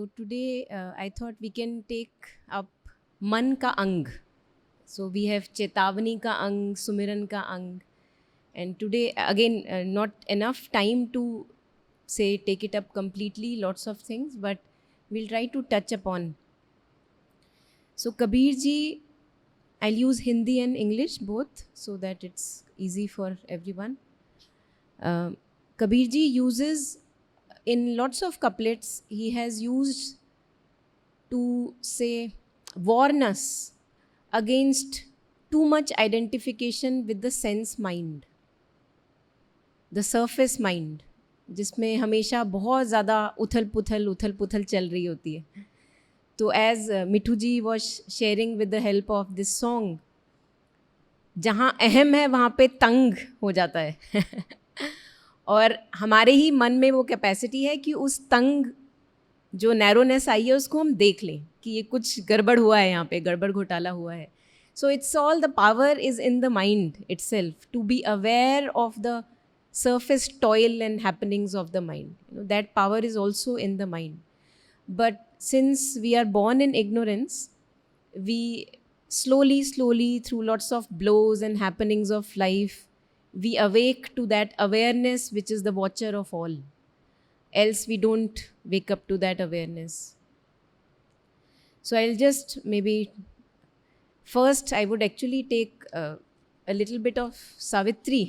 So today I thought we can take up Man ka Ang. So we have Chetavani ka Ang, Sumiran ka Ang. And today, again, not enough time to say take it up completely, lots of things, but we'll try to touch upon. So Kabir ji, I'll use Hindi and English both so that it's easy for everyone. Kabir ji uses, in lots of couplets, he has used to say, warn us against too much identification with the sense mind, the surface mind, जिसमें हमेशा बहुत ज़्यादा उथल पुथल चल रही होती है. तो as Mithu ji was sharing with the help of this song, जहाँ अहम है वहाँ पे तंग हो जाता है. और हमारे ही मन में वो कैपेसिटी है कि उस तंग जो नैरोनेस आई है उसको हम देख लें कि ये कुछ गड़बड़ हुआ है, यहाँ पे गड़बड़ घोटाला हुआ है. So it's all the power is in the mind itself to be aware of the surface toil and happenings of the mind. That power is also in the mind. But since we are born in ignorance, we slowly through lots of blows and happenings of life, we awake to that awareness which is the watcher of all. Else we don't wake up to that awareness. So I'll just maybe first I would actually take a little bit of Savitri.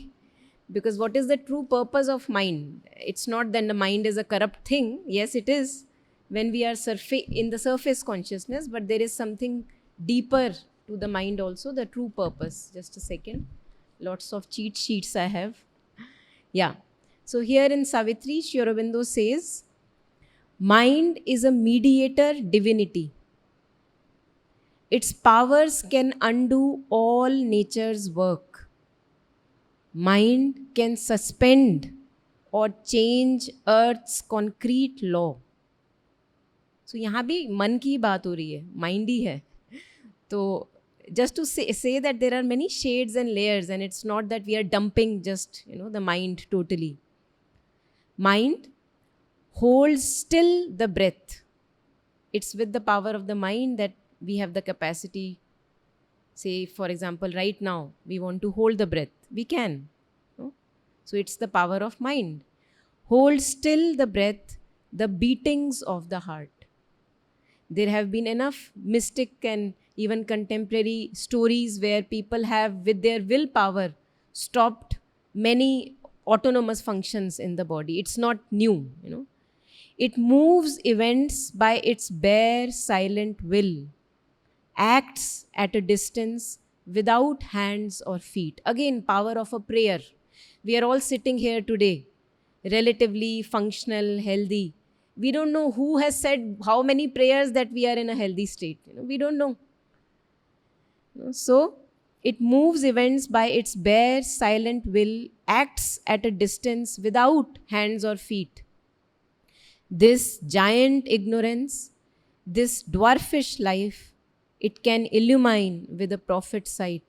Because what is the true purpose of mind? It's not that the mind is a corrupt thing. Yes, it is when we are in the surface consciousness, but there is something deeper to the mind also, the true purpose. Just a second. Lots of cheat sheets I have. Yeah. So here in Savitri, Sri Aurobindo says, mind is a mediator divinity. Its powers can undo all nature's work. Mind can suspend or change earth's concrete law. So यहाँ भी मन की बात हो रही है, mind ही है. तो just to say that there are many shades and layers, and it's not that we are dumping just the mind totally. Mind holds still the breath. It's with the power of the mind that we have the capacity. Say, for example, right now, we want to hold the breath. We can. No? So it's the power of mind. Hold still the breath, the beatings of the heart. There have been enough mystic and even contemporary stories where people have, with their willpower, stopped many autonomous functions in the body. It's not new, It moves events by its bare, silent will. Acts at a distance without hands or feet. Again, power of a prayer. We are all sitting here today, relatively functional, healthy. We don't know who has said how many prayers that we are in a healthy state. We don't know. So, it moves events by its bare, silent will, acts at a distance without hands or feet. This giant ignorance, this dwarfish life, it can illumine with a prophet sight.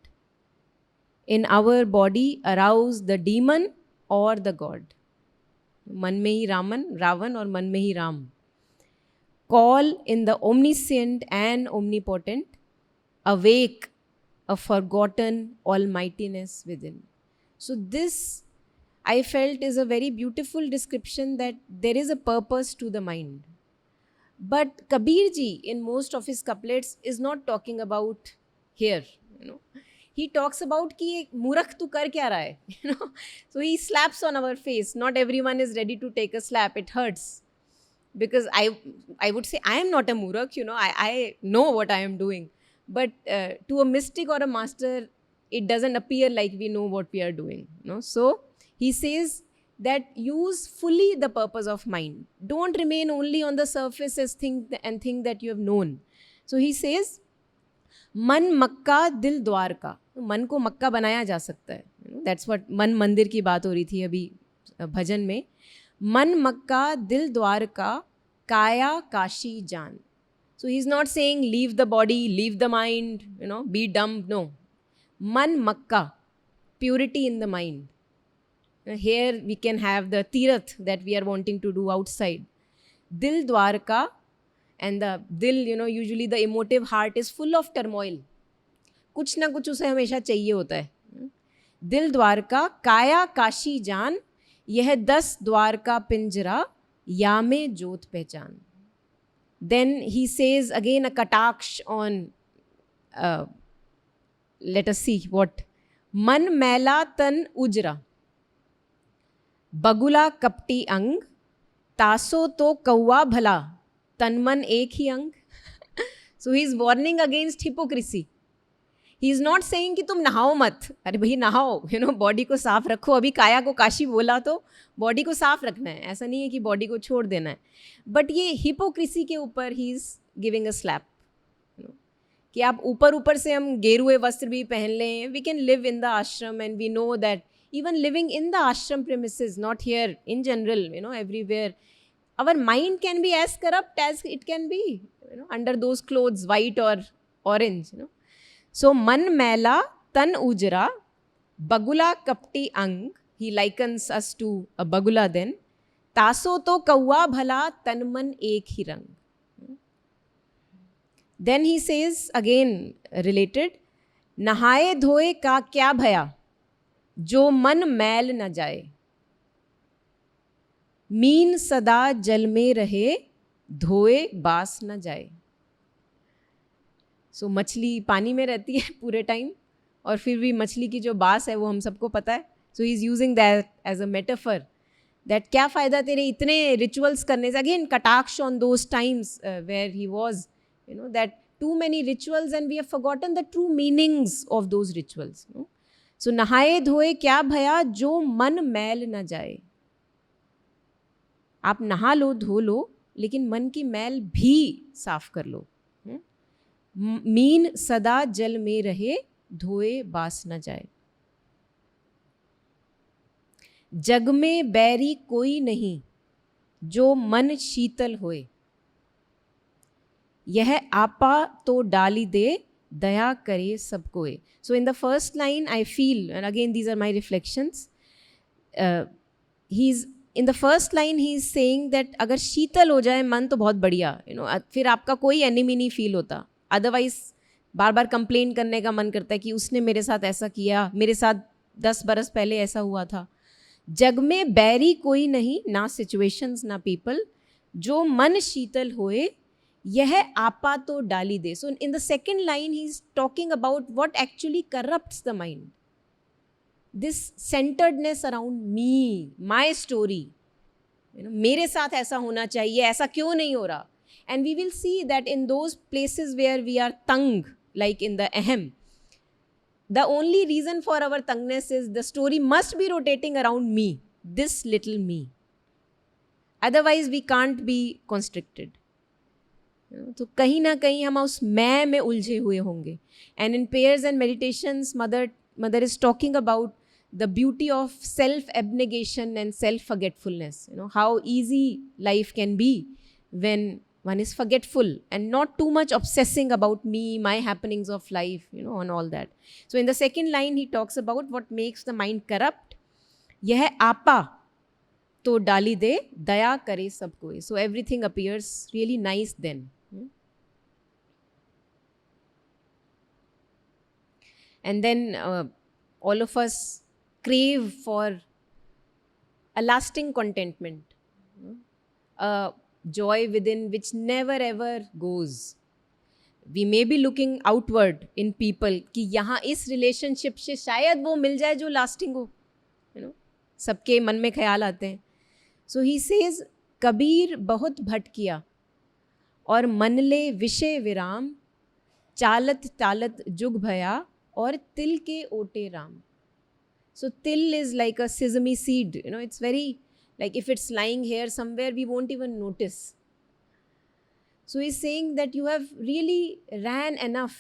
In our body, arouse the demon or the God. Man mein hi Ravan or man mein hi Ram. Call in the omniscient and omnipotent. Awake a forgotten almightiness within. So this, I felt, is a very beautiful description that there is a purpose to the mind. But Kabir ji, in most of his couplets, is not talking about here. He talks about कि मूर्ख तू कर क्या रहा है. So he slaps on our face. Not everyone is ready to take a slap. It hurts. Because I would say I am not a मूर्ख. I know what I am doing. But to a mystic or a master, it doesn't appear like we know what we are doing. So he says that use fully the purpose of mind. Don't remain only on the surface as think that you have known. So he says, मन मक्का दिल द्वार का. मन को मक्का बनाया जा सकता है. That's what मन मंदिर की बात हो रही थी अभी भजन में. मन मक्का दिल द्वार का, काया काशी जान. So he's not saying leave the body, leave the mind, be dumb. No. Man makka, purity in the mind. Here we can have the tirath that we are wanting to do outside. Dil dwarka, And the dil, usually the emotive heart is full of turmoil. कुछ ना कुछ उसे हमेशा चाहिए होता है. दिल द्वारका काया काशी जान, यह 10 द्वार का पिंजरा, या में जोत पहचान. Then he says again a kataksh on, let us see what. मन मैला तन उजरा, बगुला कपटी अंग, तासो तो कौवा भला, तन मन एक ही अंग. So he is warning against hypocrisy. He is not saying कि तुम नहाओ मत. अरे भाई नहाओ, बॉडी को साफ रखो. अभी काया को काशी बोला तो बॉडी को साफ रखना है, ऐसा नहीं है कि बॉडी को छोड़ देना है. बट ये हिपोक्रेसी के ऊपर he is giving a slap, कि आप ऊपर से हम गेरुए वस्त्र भी पहन लें. We can live in the ashram and we know that even living in the ashram premises, not here, in general, everywhere, our mind can be as corrupt as it can be, under those clothes, white or orange, So man mela tan ujra, bagula kapti ang, he likens us to a bagula then. Taso to kauwa bhala, tan man ek hi rang. Then he says again related, नहाए धोए का क्या भया, जो मन मैल न जाए, mean सदा जल में रहे, धोए बास न जाए. सो मछली पानी में रहती है पूरे टाइम, और फिर भी मछली की जो बास है वो हम सबको पता है. So he is using that as a metaphor, that क्या फ़ायदा तेरे इतने रिचुअल्स करने से. Again kataksh on those times where he was, that too many rituals and we have forgotten the true meanings of those rituals. So नहाए धोए क्या भया, जो मन मैल न जाए. आप नहा लो धो लो, लेकिन मन की मैल भी साफ कर लो. मीन सदा जल में रहे, धोए बास न जाए. जग में बैरी कोई नहीं, जो मन शीतल होए, यह आपा तो डाली दे, दया करे सबकोए. So in the first line I feel, and again these are my reflections, in the first line he is saying that अगर शीतल हो जाए मन तो बहुत बढ़िया, फिर आपका कोई एनिमी नहीं फील होता. अदरवाइज बार बार कंप्लेन करने का मन करता है कि उसने मेरे साथ ऐसा किया, मेरे साथ 10 बरस पहले ऐसा हुआ था. जग में बैरी कोई नहीं, ना सिचुएशंस ना पीपल, जो मन शीतल होए, यह आपा तो डाली दे. So in the second line he is talking about what actually corrupts the mind. This centeredness around me, my story. मेरे साथ ऐसा होना चाहिए, ऐसा क्यों नहीं हो रहा. And we will see that in those places where we are tung, like in the ahem, the only reason for our tangness is the story must be rotating around me, this little me. Otherwise we can't be constricted. तो कहीं ना कहीं हम उस मैं में उलझे हुए होंगे. And in prayers and meditations mother is talking about the beauty of self abnegation and self forgetfulness. How easy life can be when one is forgetful and not too much obsessing about me, my happenings of life, and all that. So in the second line he talks about what makes the mind corrupt. यह आपा तो डाली दे, दया करे सबको. So everything appears really nice then. And then all of us crave for a lasting contentment, a joy within which never ever goes. We may be looking outward in people कि यहाँ इस relationship से शायद वो मिल जाए जो lasting हो, सबके मन में ख्याल आते हैं. So he says, कबीर बहुत भटकिया और मन ले विषय विराम, चालत चालत जुग भया और तिल के ओटे Ram. So till is like a sesame seed, it's very, like if it's lying here somewhere we won't even notice. So he's saying that you have really ran enough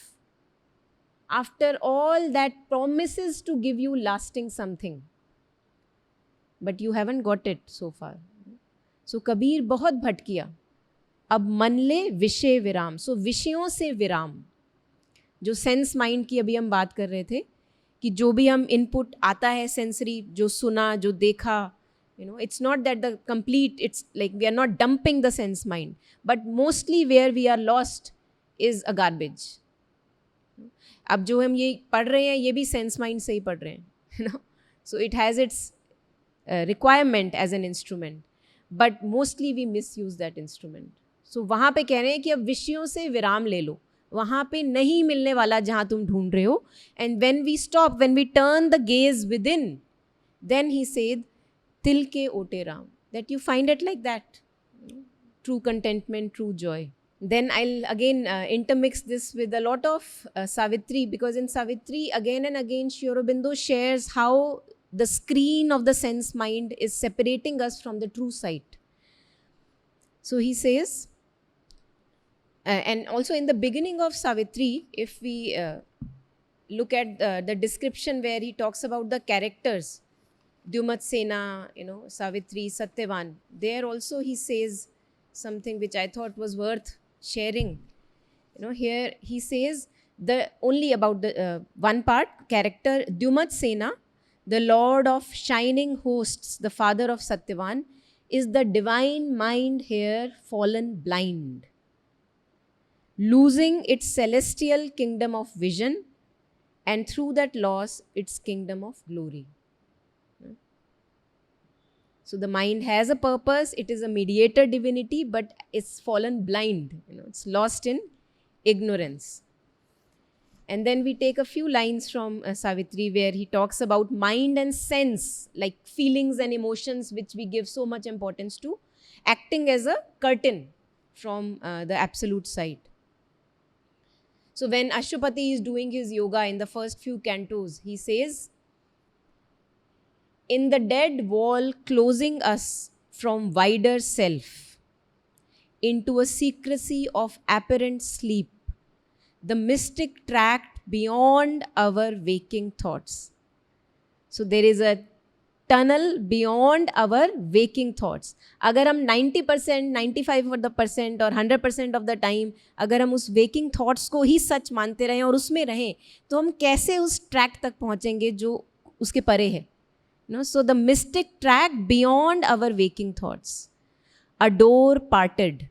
after all that promises to give you lasting something, but you haven't got it so far. So Kabir बहुत भटकिया, अब मन ले विषय विराम. So विषयों से विराम, जो सेंस माइंड की अभी हम बात कर रहे थे, कि जो भी हम इनपुट आता है सेंसरी, जो सुना, जो देखा, It's not that the complete, it's like we are not dumping the sense mind, but mostly where we are lost is a garbage. अब जो हम ये पढ़ रहे हैं ये भी सेंस माइंड से ही पढ़ रहे हैं, so it has its requirement as an instrument, but mostly we misuse that instrument. So वहाँ पे कह रहे हैं कि अब विषयों से विराम ले लो, वहाँ पे नहीं मिलने वाला जहाँ तुम ढूंढ रहे हो. And when we stop, when we turn the gaze within, then he said, Til ke ote Ram, that you find it like that. True contentment, true joy. Then I'll again intermix this with a lot of Savitri, because in Savitri, again and again, Sri Aurobindo shares how the screen of the sense mind is separating us from the true sight. So he says, and also in the beginning of Savitri, if we look at the description where he talks about the characters, Dyumat Sena, Savitri, Satyavan, there also he says something which I thought was worth sharing. Here he says only about the one part, character Dyumat Sena, the lord of shining hosts, the father of Satyavan, is the divine mind here fallen blind, losing its celestial kingdom of vision, and through that loss, its kingdom of glory. So the mind has a purpose, it is a mediator divinity, but it's fallen blind, it's lost in ignorance. And then we take a few lines from Savitri where he talks about mind and sense, like feelings and emotions, which we give so much importance to, acting as a curtain from the absolute sight. So when Ashwapati is doing his yoga in the first few cantos, he says, in the dead wall closing us from wider self into a secrecy of apparent sleep, the mystic tract beyond our waking thoughts. So there is a tunnel beyond our waking thoughts. अगर हम 90%, 95% और 100% of the time अगर हम उस waking thoughts को ही सच मानते रहें और उसमें रहें, तो हम कैसे उस track तक पहुँचेंगे जो उसके परे है? So the mystic track beyond our waking thoughts, a door parted,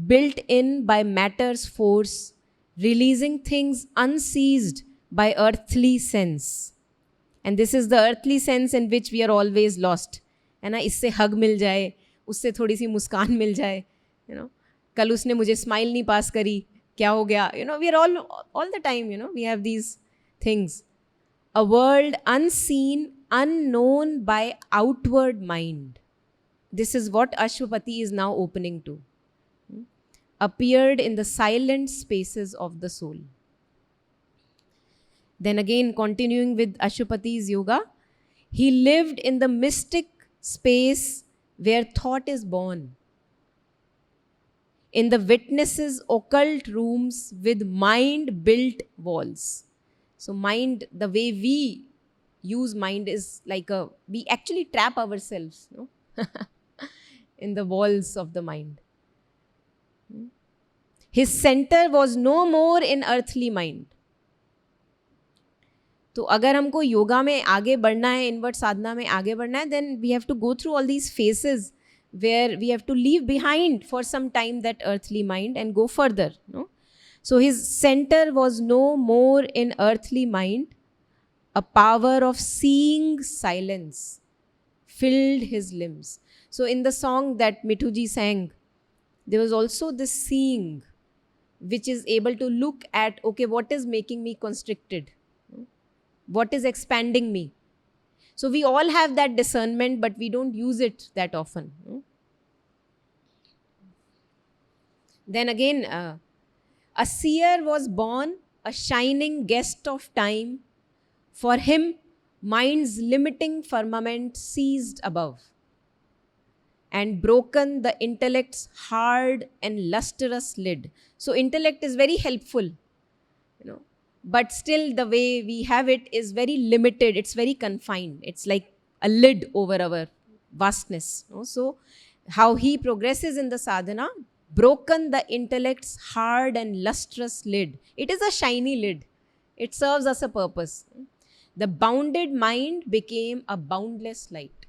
built in by matter's force, releasing things unseized by earthly sense. And this is the earthly sense in which we are always lost. है ना, इससे hug मिल जाए, उससे थोड़ी सी मुस्कान मिल जाए, कल उसने मुझे smile नहीं pass करी, क्या हो गया? We are all the time, we have these things. A world unseen, unknown by outward mind. This is what Ashwapati is now opening to. Appeared in the silent spaces of the soul. Then again, continuing with Ashwapati's yoga, he lived in the mystic space where thought is born, in the witnesses' occult rooms with mind-built walls. So mind, the way we use mind is like we actually trap ourselves in the walls of the mind. His center was no more in earthly mind. तो अगर हमको योगा में आगे बढ़ना है, invert साधना में आगे बढ़ना है, then we have to go through all these phases where we have to leave behind for some time that earthly mind and go further. So his center was no more in earthly mind. A power of seeing silence filled his limbs. So in the song that Mithuji sang, there was also this seeing, which is able to look at, okay, what is making me constricted? What is expanding me? So we all have that discernment, but we don't use it that often. Then again, a seer was born, a shining guest of time. For him, mind's limiting firmament ceased above, and broken the intellect's hard and lustrous lid. So intellect is very helpful, but still the way we have it is very limited. It's very confined. It's like a lid over our vastness. So how he progresses in the sadhana, broken the intellect's hard and lustrous lid. It is a shiny lid. It serves us a purpose. The bounded mind became a boundless light.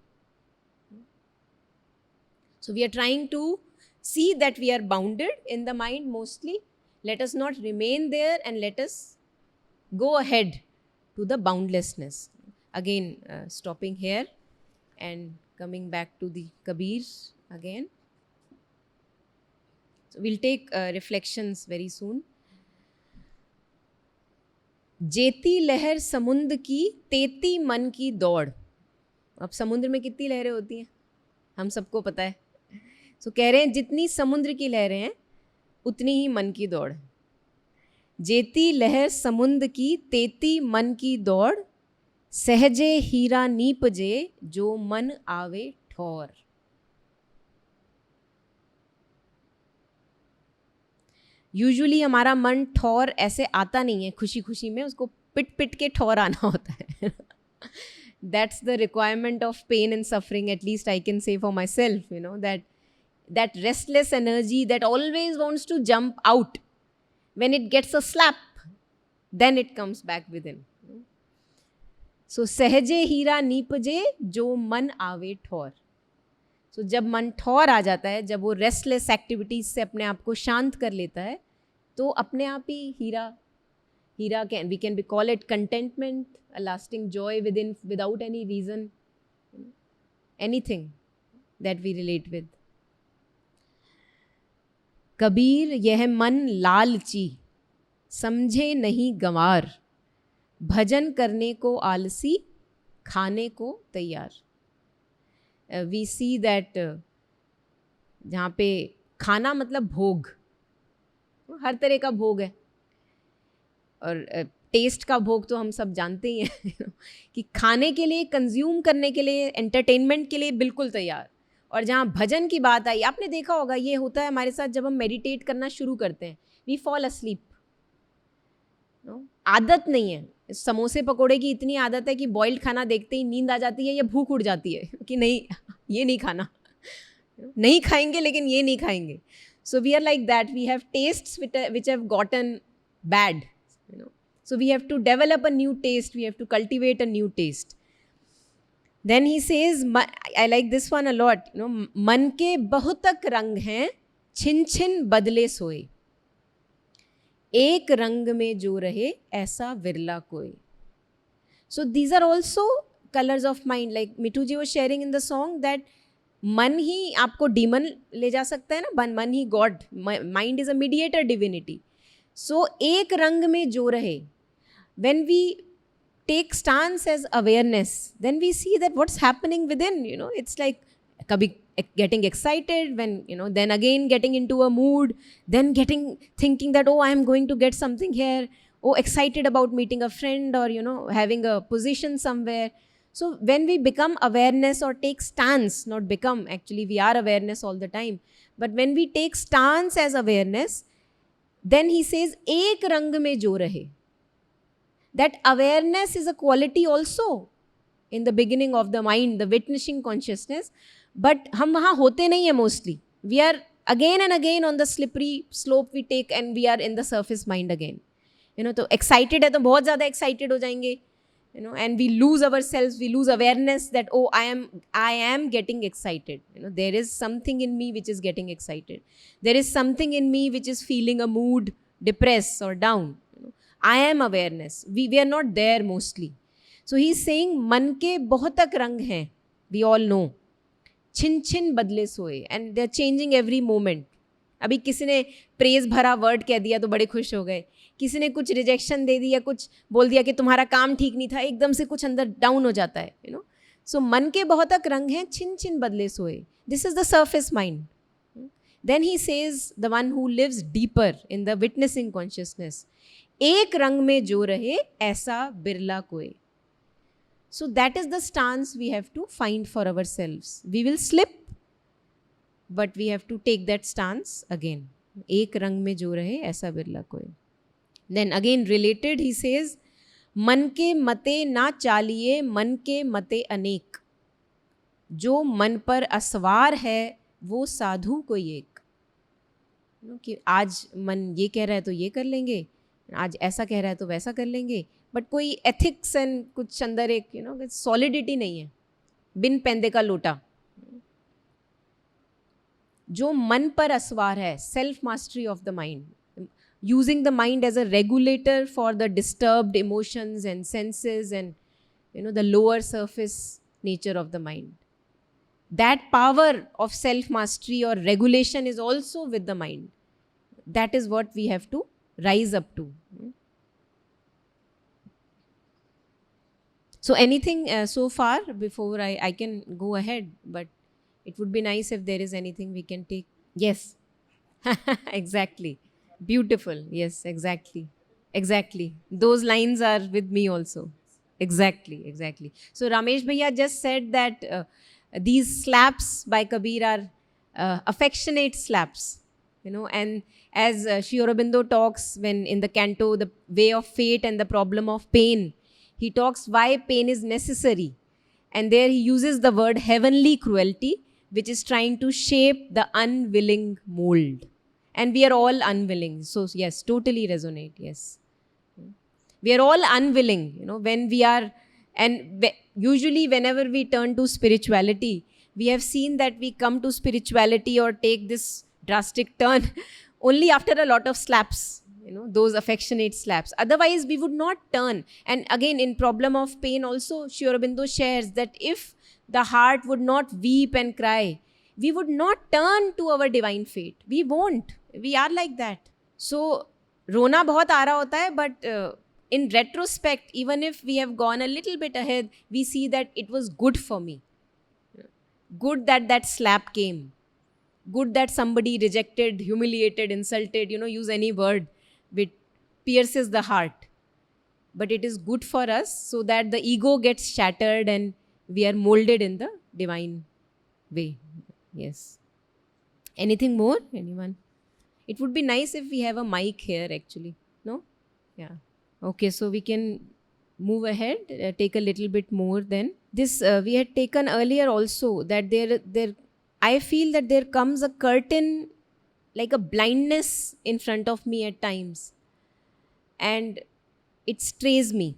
So we are trying to see that we are bounded in the mind mostly. Let us not remain there and let us go ahead to the boundlessness. Again, stopping here and coming back to the Kabir again. So we'll take reflections very soon. जेती लहर समुद्र की तेती मन की दौड़. अब समुद्र में कितनी लहरें होती हैं हम सबको पता है. सो कह रहे हैं जितनी समुद्र की लहरें हैं उतनी ही मन की दौड़. जेती लहर समुद्र की तेती मन की दौड़, सहजे हीरा नीपजे जो मन आवे ठौर. यूजुअली हमारा मन ठौर ऐसे आता नहीं है खुशी खुशी में, उसको पिट पिट के ठौर आना होता है. That's the requirement of pain and suffering, at least I can say for myself, you know, that restless energy that always wants to jump out. When it gets a slap, then it comes back within. So, सहजे हीरा नीपजे जो मन आवे ठौर. So, जब मन ठौर आ जाता है, जब वो रेस्टलेस एक्टिविटीज से अपने आप को शांत कर लेता है, तो अपने आप ही हीरा we can call it contentment, a lasting joy without any reason, anything that we relate with. Kabir यह मन लालची, समझे नहीं गंवार, भजन करने को आलसी, खाने को तैयार. We see that जहाँ पे खाना मतलब भोग, हर तरह का भोग है. और टेस्ट का भोग तो हम सब जानते ही हैं कि खाने के लिए, कंज्यूम करने के लिए, एंटरटेनमेंट के लिए बिल्कुल तैयार. और जहाँ भजन की बात आई, आपने देखा होगा ये होता है हमारे साथ जब हम मेडिटेट करना शुरू करते हैं. We fall asleep. आदत नहीं है. समोसे पकोड़े की इतनी आदत है कि बॉइल्ड खाना देखते ही नींद आ जाती है या भूख उड़ जाती है कि नहीं ये नहीं खाना, नहीं खाएंगे लेकिन ये नहीं खाएंगे. So we are like that. We have tests which have gotten bad, you know. So we have to develop a new taste, we have to cultivate a new taste. Then he says, I like this one a lot, you know, मन के बहुतक रंग हैं, छिन छिन बदले सोए, एक रंग में जो रहे ऐसा विरला कोई. So these are also colors of mind, like Mithu ji was sharing in the song that मन ही आपको demon ले जा सकता है ना, मन ही God, mind is a mediator divinity. So एक रंग में जो रहे. When we take stance as awareness, then we see that what's happening within, you know, it's like kabhi getting excited, when, you know, then again getting into a mood, then thinking that, oh, I am going to get something here, oh, excited about meeting a friend or, you know, having a position somewhere. So when we become awareness or take stance, not become, actually we are awareness all the time, but when we take stance as awareness, then he says, एक रंग में जो रहे. That awareness is a quality also in the beginning of the mind, the witnessing consciousness. But हम वहाँ होते नहीं हैं mostly. We are again and again on the slippery slope we take and we are in the surface mind again. You know, तो excited है तो बहुत ज़्यादा excited हो जाएंगे. You know, and we lose ourselves, we lose awareness that, oh, I am getting excited. You know, there is something in me which is getting excited. There is something in me which is feeling a mood, depressed or down. You know, I am awareness. We are not there mostly. So he's saying, मन के बहुतक रंग हैं. We all know. छिन छिन बदले सोए, and they are changing every moment. अभी किसी ने प्रेज भरा वर्ड कह दिया तो बड़े खुश हो गए. किसी ने कुछ रिजेक्शन दे दिया, कुछ बोल दिया कि तुम्हारा काम ठीक नहीं था, एकदम से कुछ अंदर डाउन हो जाता है. यू नो, सो मन के बहुतक रंग हैं, छिन छिन बदले सोए. This is the surface mind. Then he says the one who lives deeper in the witnessing consciousness, एक रंग में जो रहे ऐसा बिरला कोई. So that is the stance we have to find for ourselves. We will slip, but we have to take that stance again. एक रंग में जो रहे ऐसा बिरला कोई. Then again related he says, मन के मते ना चालिए, मन के मते अनेक, जो मन पर असवार है वो साधु कोई एक. कि आज मन ये कह रहा है तो ये कर लेंगे, आज ऐसा कह रहा है तो वैसा कर लेंगे, बट कोई एथिक्स एंड कुछ अंदर एक, यू नो, सॉलिडिटी नहीं है. बिन पैंदे का लोटा. जो मन पर असवार है, self mastery of the mind, using the mind as a regulator for the disturbed emotions and senses and the lower surface nature of the mind. That power of self mastery or regulation is also with the mind. That is what we have to rise up to. So anything so far before I can go ahead, but it would be nice if there is anything we can take. Yes. Exactly. Beautiful. Yes, exactly. Exactly. Those lines are with me also. Exactly, exactly. So Ramesh Bhaiya just said that these slaps by Kabir are affectionate slaps, and as Sri Aurobindo talks when in the canto, The Way of Fate and the Problem of Pain, he talks why pain is necessary. And there he uses the word heavenly cruelty, which is trying to shape the unwilling mold. And we are all unwilling. So, yes, totally resonate. Yes. We are all unwilling, when we are, and usually whenever we turn to spirituality, we have seen that we come to spirituality or take this drastic turn only after a lot of slaps, those affectionate slaps. Otherwise, we would not turn. And again, in Problem of Pain also, Sri Aurobindo shares that if the heart would not weep and cry, we would not turn to our divine fate. We won't. We are like that. So, रोना बहुत आ रहा होता है, but in retrospect, even if we have gone a little bit ahead, we see that it was good for me. Good that that slap came. Good that somebody rejected, humiliated, insulted, use any word which pierces the heart. But it is good for us so that the ego gets shattered and we are molded in the divine way. Yes. Anything more? Anyone? It would be nice if we have a mic here actually. No? Yeah. Okay, so we can move ahead, take a little bit more then. This we had taken earlier also, that there I feel that there comes a curtain, like a blindness in front of me at times, and it strays me.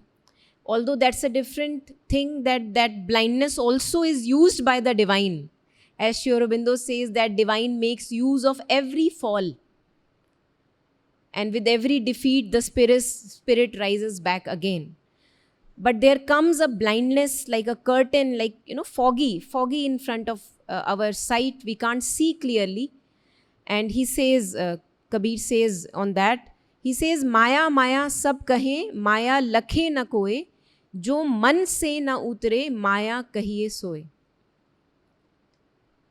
Although that's a different thing, that blindness also is used by the divine. As Sri Aurobindo says, that divine makes use of every fall. And with every defeat, the spirit rises back again. But there comes a blindness, like a curtain, like, foggy in front of our sight. We can't see clearly. And he says, Kabir says on that, he says, Maya, Maya sab kahe, Maya lakhe na koe, jo man se na utre, Maya kahiye soe.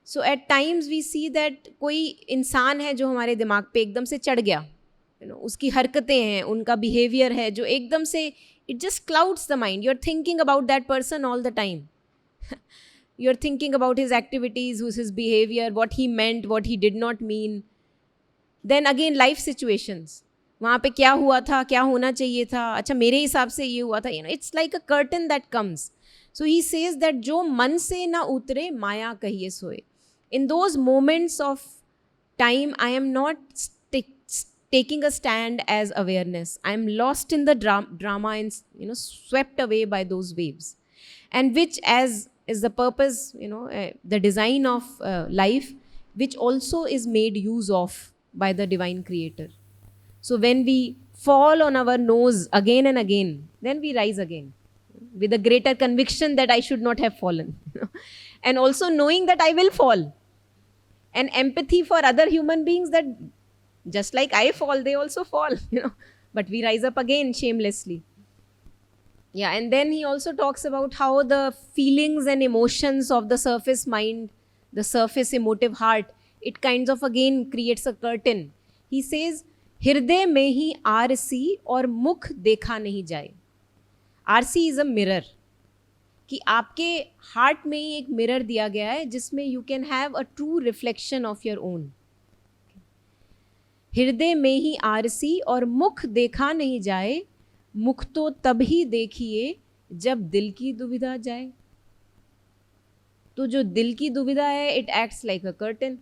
So at times we see that कोई इंसान है जो हमारे दिमाग पे एकदम से चढ़ गया, उसकी हरकतें हैं, उनका बिहेवियर है जो एकदम से, it just clouds the mind. You're thinking about that person all the time. You're thinking about his activities, his behavior, what he meant, what he did not mean. Then again, life situations. वहाँ पे क्या हुआ था, क्या होना चाहिए था, अच्छा मेरे हिसाब से ये हुआ था. It's like a curtain that comes. So he says that जो मन से ना उतरे माया कहिए सोए. In those moments of time, I am not taking a stand as awareness. I am lost in the drama and swept away by those waves. And which, as is the purpose, the design of life, which also is made use of by the divine creator. So when we fall on our nose again and again, then we rise again with a greater conviction that I should not have fallen. And also knowing that I will fall. And empathy for other human beings, that just like I fall, they also fall, but we rise up again shamelessly. Yeah, and then he also talks about how the feelings and emotions of the surface mind, the surface emotive heart, it kinds of again creates a curtain. He says, Hirday mein hi RC और मुख देखा नहीं जाए. RC is a mirror. कि आपके heart में ही एक mirror दिया गया है जिसमें you can have a true reflection of your own. हृदय में ही आरसी और मुख देखा नहीं जाए, मुख तो तभी देखिए जब दिल की दुविधा जाए. तो जो दिल की दुविधा है, it acts like a curtain.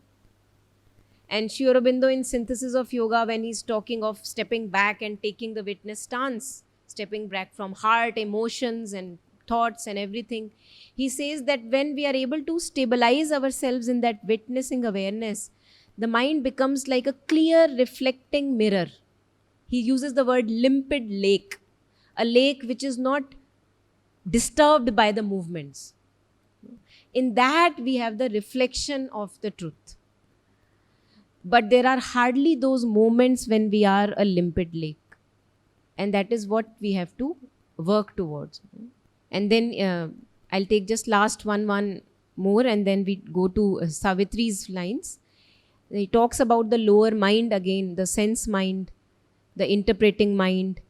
And Sri Aurobindo in Synthesis of Yoga, when he's talking of stepping back and taking the witness stance, stepping back from heart, emotions and thoughts and everything, he says that when we are able to stabilize ourselves in that witnessing awareness, the mind becomes like a clear reflecting mirror. He uses the word limpid lake, a lake which is not disturbed by the movements. In that, we have the reflection of the truth. But there are hardly those moments when we are a limpid lake. And that is what we have to work towards. And then I'll take just last one more, and then we go to Savitri's lines. He talks about the lower mind again, the sense mind, the interpreting mind.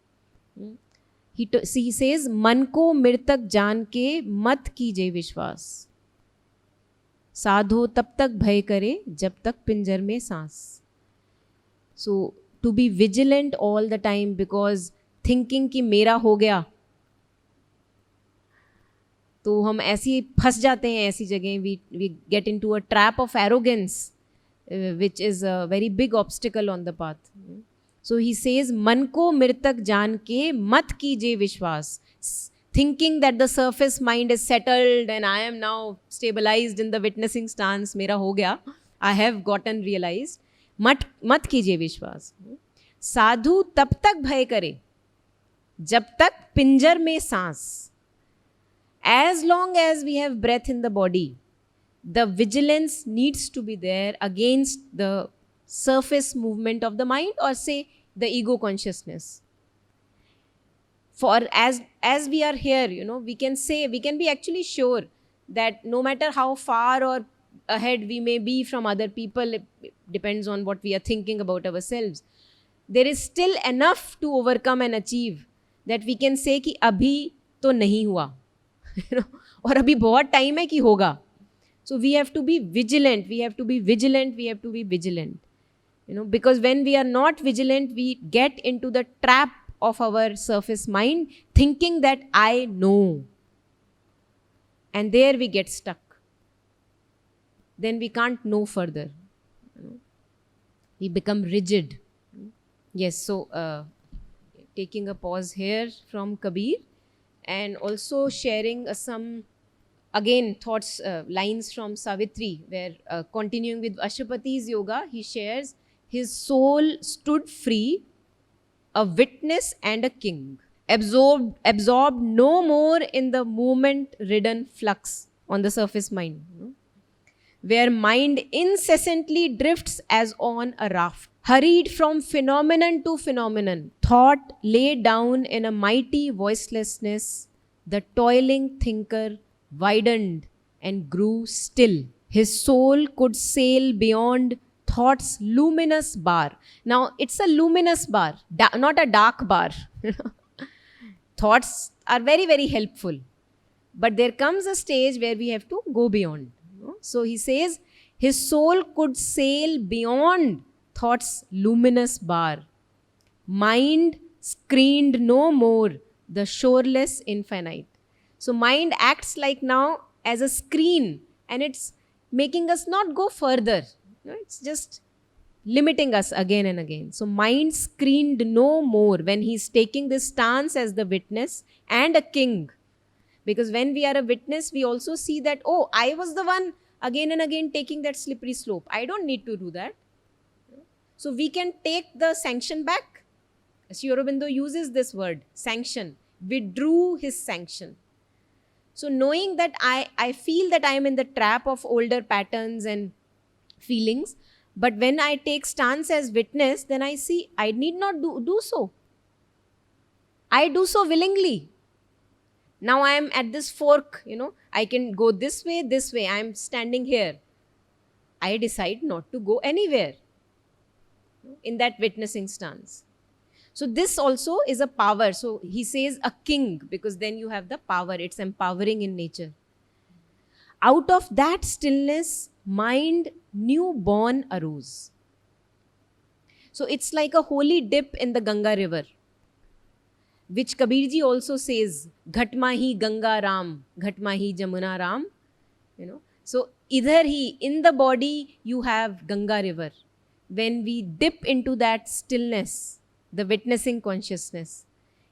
He says, मन को मृतक जान के मत कीजिए विश्वास, साधो तब तक भय करे जब तक पिंजर में सांस. So to be vigilant all the time, because thinking कि मेरा हो गया, तो हम ऐसे फंस जाते हैं ऐसी जगह. We get into a trap of arrogance, which is a very big obstacle on the path. So he says, मन को मृतक जान के मत कीजिए विश्वास, thinking that the surface mind is settled and I am now stabilized in the witnessing stance, मेरा हो गया, I have gotten realized. मत कीजिए विश्वास. साधु तब तक भय करे जब तक पिंजर में सांस. As long as we have breath in the body, the vigilance needs to be there against the surface movement of the mind, or say the ego consciousness. For as we are here, we can be actually sure that no matter how far or ahead we may be from other people, it depends on what we are thinking about ourselves, there is still enough to overcome and achieve that we can say कि अभी तो नहीं हुआ, और अभी बहुत time है कि होगा. So we have to be vigilant, because when we are not vigilant, we get into the trap of our surface mind, thinking that I know. And there we get stuck. Then we can't know further. We become rigid. Yes, so taking a pause here from Kabir, and also sharing some, again, thoughts, lines from Savitri, where continuing with Ashwapati's yoga, he shares, his soul stood free, a witness and a king, absorbed no more in the movement-ridden flux on the surface mind, where mind incessantly drifts as on a raft, hurried from phenomenon to phenomenon. Thought lay down in a mighty voicelessness. The toiling thinker widened and grew still. His soul could sail beyond thought's luminous bar. Now, it's a luminous bar, not a dark bar. Thoughts are very, very helpful. But there comes a stage where we have to go beyond. So he says, his soul could sail beyond thought's luminous bar. Mind screened no more the shoreless infinite. So mind acts like now as a screen, and it's making us not go further. It's just limiting us again and again. So mind screened no more when he's taking this stance as the witness and a king. Because when we are a witness, we also see that, oh, I was the one again and again taking that slippery slope. I don't need to do that. So we can take the sanction back. Sri Aurobindo uses this word, sanction, withdrew his sanction. So knowing that I feel that I am in the trap of older patterns and feelings, but when I take stance as witness, then I see I need not do so. I do so willingly. Now I am at this fork, I can go this way, I am standing here. I decide not to go anywhere in that witnessing stance. So this also is a power. So he says a king, because then you have the power. It's empowering in nature. Out of that stillness, mind newborn arose. So it's like a holy dip in the Ganga river, which Kabirji also says, Ghatmahi Ganga Ram, Ghatmahi Jamuna Ram. So either in the body you have Ganga river. When we dip into that stillness, the witnessing consciousness,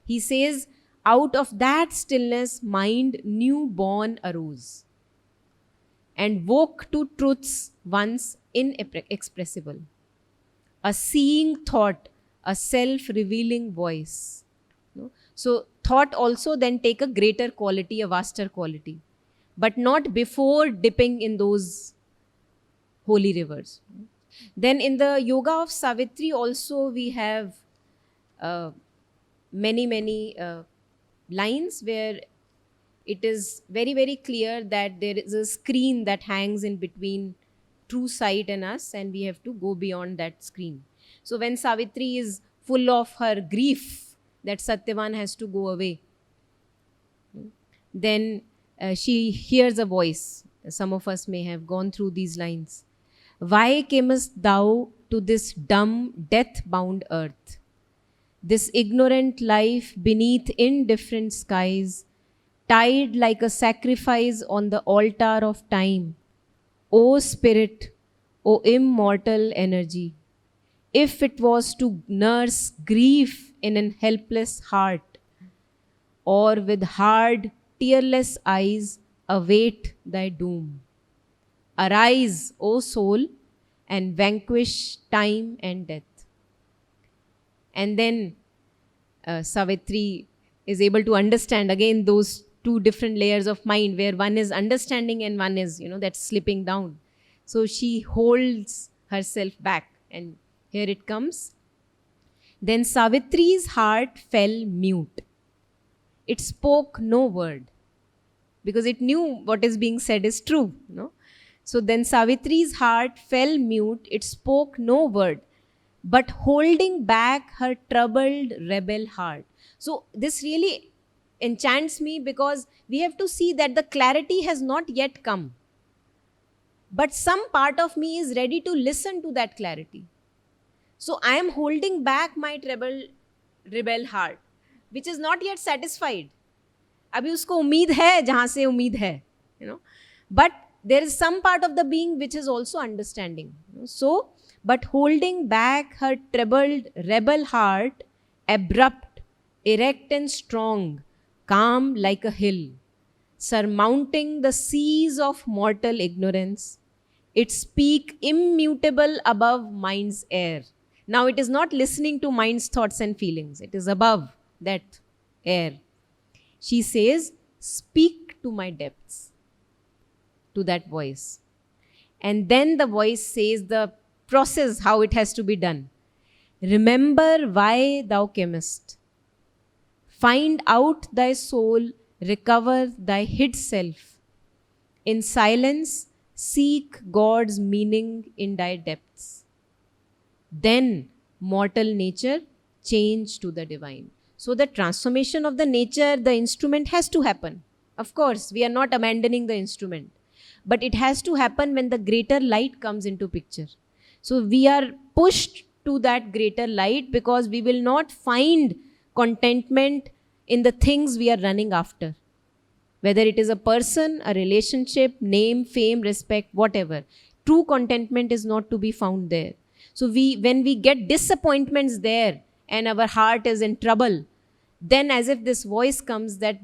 he says, out of that stillness, mind newborn arose and woke to truths once inexpressible. A seeing thought, a self-revealing voice. No? So thought also then take a greater quality, a vaster quality, but not before dipping in those holy rivers. Then in the Yoga of Savitri also we have uh, many lines where it is very very clear that there is a screen that hangs in between true sight and us, and we have to go beyond that screen. So when Savitri is full of her grief that Satyavan has to go away, then she hears a voice. Some of us may have gone through these lines. Why camest thou to this dumb, death bound earth? This ignorant life beneath indifferent skies, tied like a sacrifice on the altar of time. O spirit, O immortal energy, if it was to nurse grief in an helpless heart, or with hard, tearless eyes await thy doom. Arise, O soul, and vanquish time and death. And then Savitri is able to understand again those two different layers of mind, where one is understanding and one is, that's slipping down. So she holds herself back, and here it comes. Then Savitri's heart fell mute. It spoke no word, because it knew what is being said is true. So then Savitri's heart fell mute. It spoke no word, but holding back her troubled rebel heart. So this really enchants me, because we have to see that the clarity has not yet come. But some part of me is ready to listen to that clarity. So I am holding back my rebel heart, which is not yet satisfied. Abhi usko umeed hai jahan se umeed hai, But there is some part of the being which is also understanding. So, but holding back her troubled rebel heart, abrupt, erect and strong, calm like a hill, surmounting the seas of mortal ignorance, its peak immutable above mind's air. Now it is not listening to mind's thoughts and feelings. It is above that air. She says, speak to my depths, to that voice. And then the voice says the process, how it has to be done. Remember why thou camest. Find out thy soul, recover thy hid self. In silence, seek God's meaning in thy depths. Then mortal nature change to the divine. So the transformation of the nature, the instrument has to happen. Of course, we are not abandoning the instrument, but it has to happen when the greater light comes into picture. So we are pushed to that greater light, because we will not find contentment in the things we are running after. Whether it is a person, a relationship, name, fame, respect, whatever. True contentment is not to be found there. So when we get disappointments there and our heart is in trouble, then as if this voice comes that,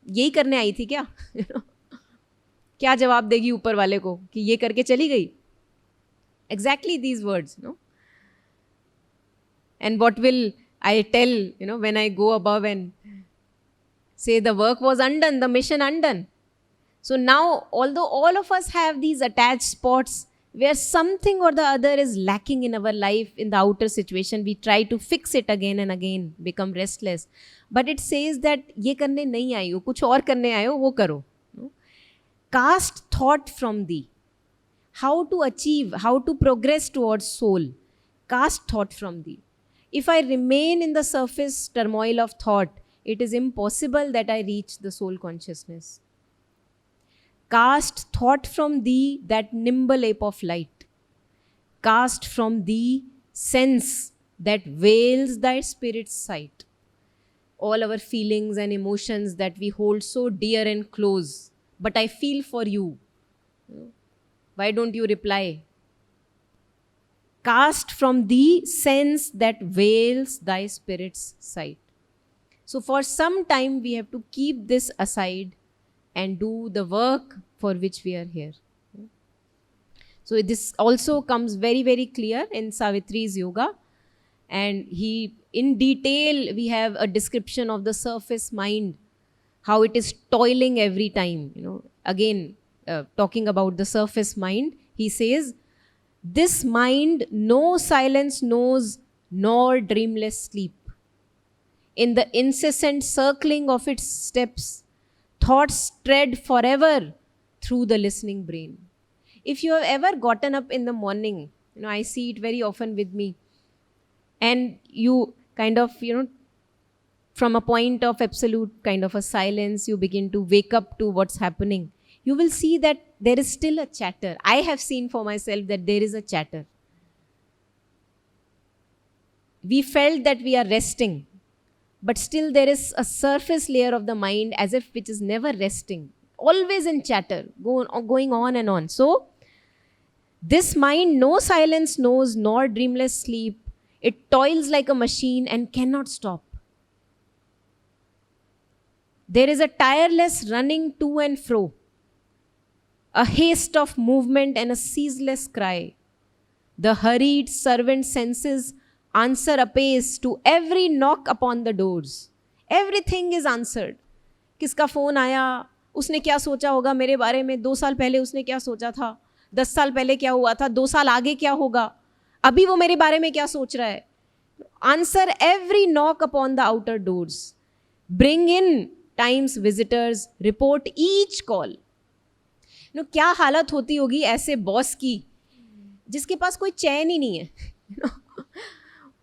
यही करने आई थी क्या? क्या जवाब देगी ऊपर वाले को कि ये करके चली गई? Exactly these words, And what will I tell, when I go above and say the work was undone, the mission undone. So now, although all of us have these attached spots where something or the other is lacking in our life, in the outer situation, we try to fix it again and again, become restless. But it says that ये करने नहीं आई हो, कुछ और करने आए हो, वो करो. Cast thought from thee. How to achieve, how to progress towards soul. Cast thought from thee. If I remain in the surface turmoil of thought, it is impossible that I reach the soul consciousness. Cast thought from thee, that nimble ape of light. Cast from thee sense that veils thy spirit's sight. All our feelings and emotions that we hold so dear and close, but I feel for you. Why don't you reply? Cast from thee sense that veils thy spirit's sight. So for some time we have to keep this aside and do the work for which we are here. So this also comes very, very clear in Savitri's yoga. And in detail, we have a description of the surface mind, how it is toiling every time. Again, talking about the surface mind, he says, this mind no silence knows, nor dreamless sleep. In the incessant circling of its steps, thoughts tread forever through the listening brain. If you have ever gotten up in the morning, I see it very often with me, and you kind of, from a point of absolute kind of a silence, you begin to wake up to what's happening. You will see that there is still a chatter. I have seen for myself that there is a chatter. We felt that we are resting, but still there is a surface layer of the mind as if which is never resting, always in chatter, going on and on. So, this mind no silence knows, nor dreamless sleep. It toils like a machine and cannot stop. There is a tireless running to and fro, a haste of movement and a ceaseless cry. The hurried servant senses answer apace to every knock upon the doors. Everything is answered. किसका phone आया, उसने क्या सोचा होगा मेरे बारे में, 2 साल पहले उसने क्या सोचा था, 10 साल पहले क्या हुआ था, 2 साल आगे क्या होगा, अभी वो मेरे बारे में क्या सोच रहा है. Answer every knock upon the outer doors. Bring in time's visitors, report each call. क्या हालत होती होगी ऐसे बॉस की जिसके पास कोई चैन ही नहीं है.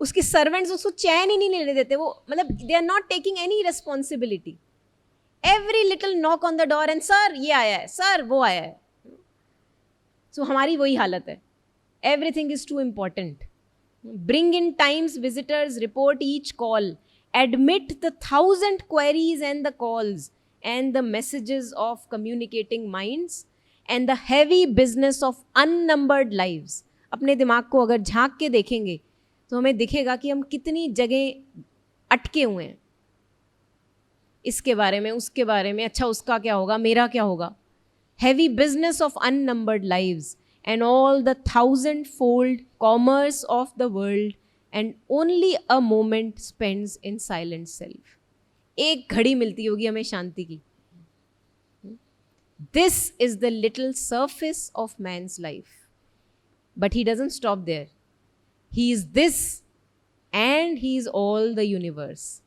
उसके सर्वेंट्स उसको चैन ही नहीं लेने देते. वो मतलब they are not taking any responsibility. Every little knock on the door and sir ये आया है, सर वो आया है. सो हमारी वही हालत है. Everything is too important. Bring in time's visitors, report each call, admit the 1,000 queries and the calls and the messages of communicating minds and the heavy business of unnumbered lives. अपने दिमाग को अगर झांक के देखेंगे तो हमें दिखेगा कि हम कितनी जगह अटके हुए हैं, इसके बारे में उसके बारे में, अच्छा उसका क्या होगा, मेरा क्या होगा. Heavy business of unnumbered lives and all the 1,000-fold commerce of the world, and only a moment spends in silent self. एक घड़ी मिलती होगी हमें शांति की. This is the little surface of man's life. But he doesn't stop there. He is this and he is all the universe.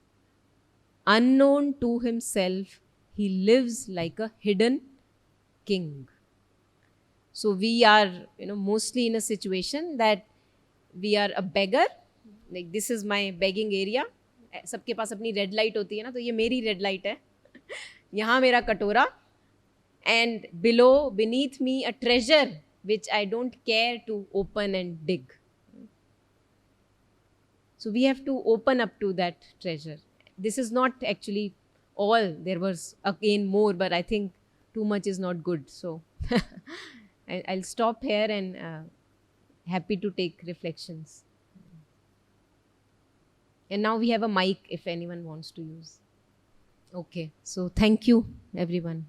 Unknown to himself, he lives like a hidden king. So we are, mostly in a situation that we are a beggar. Like this is my begging area. सबके पास अपनी red light होती है ना, तो ये मेरी red light है. यहाँ मेरा कटोरा. And below, beneath me, a treasure which I don't care to open and dig. So we have to open up to that treasure. This is not actually all. There was again more, but I think too much is not good. So I'll stop here and happy to take reflections. And now we have a mic if anyone wants to use. Okay, so thank you everyone.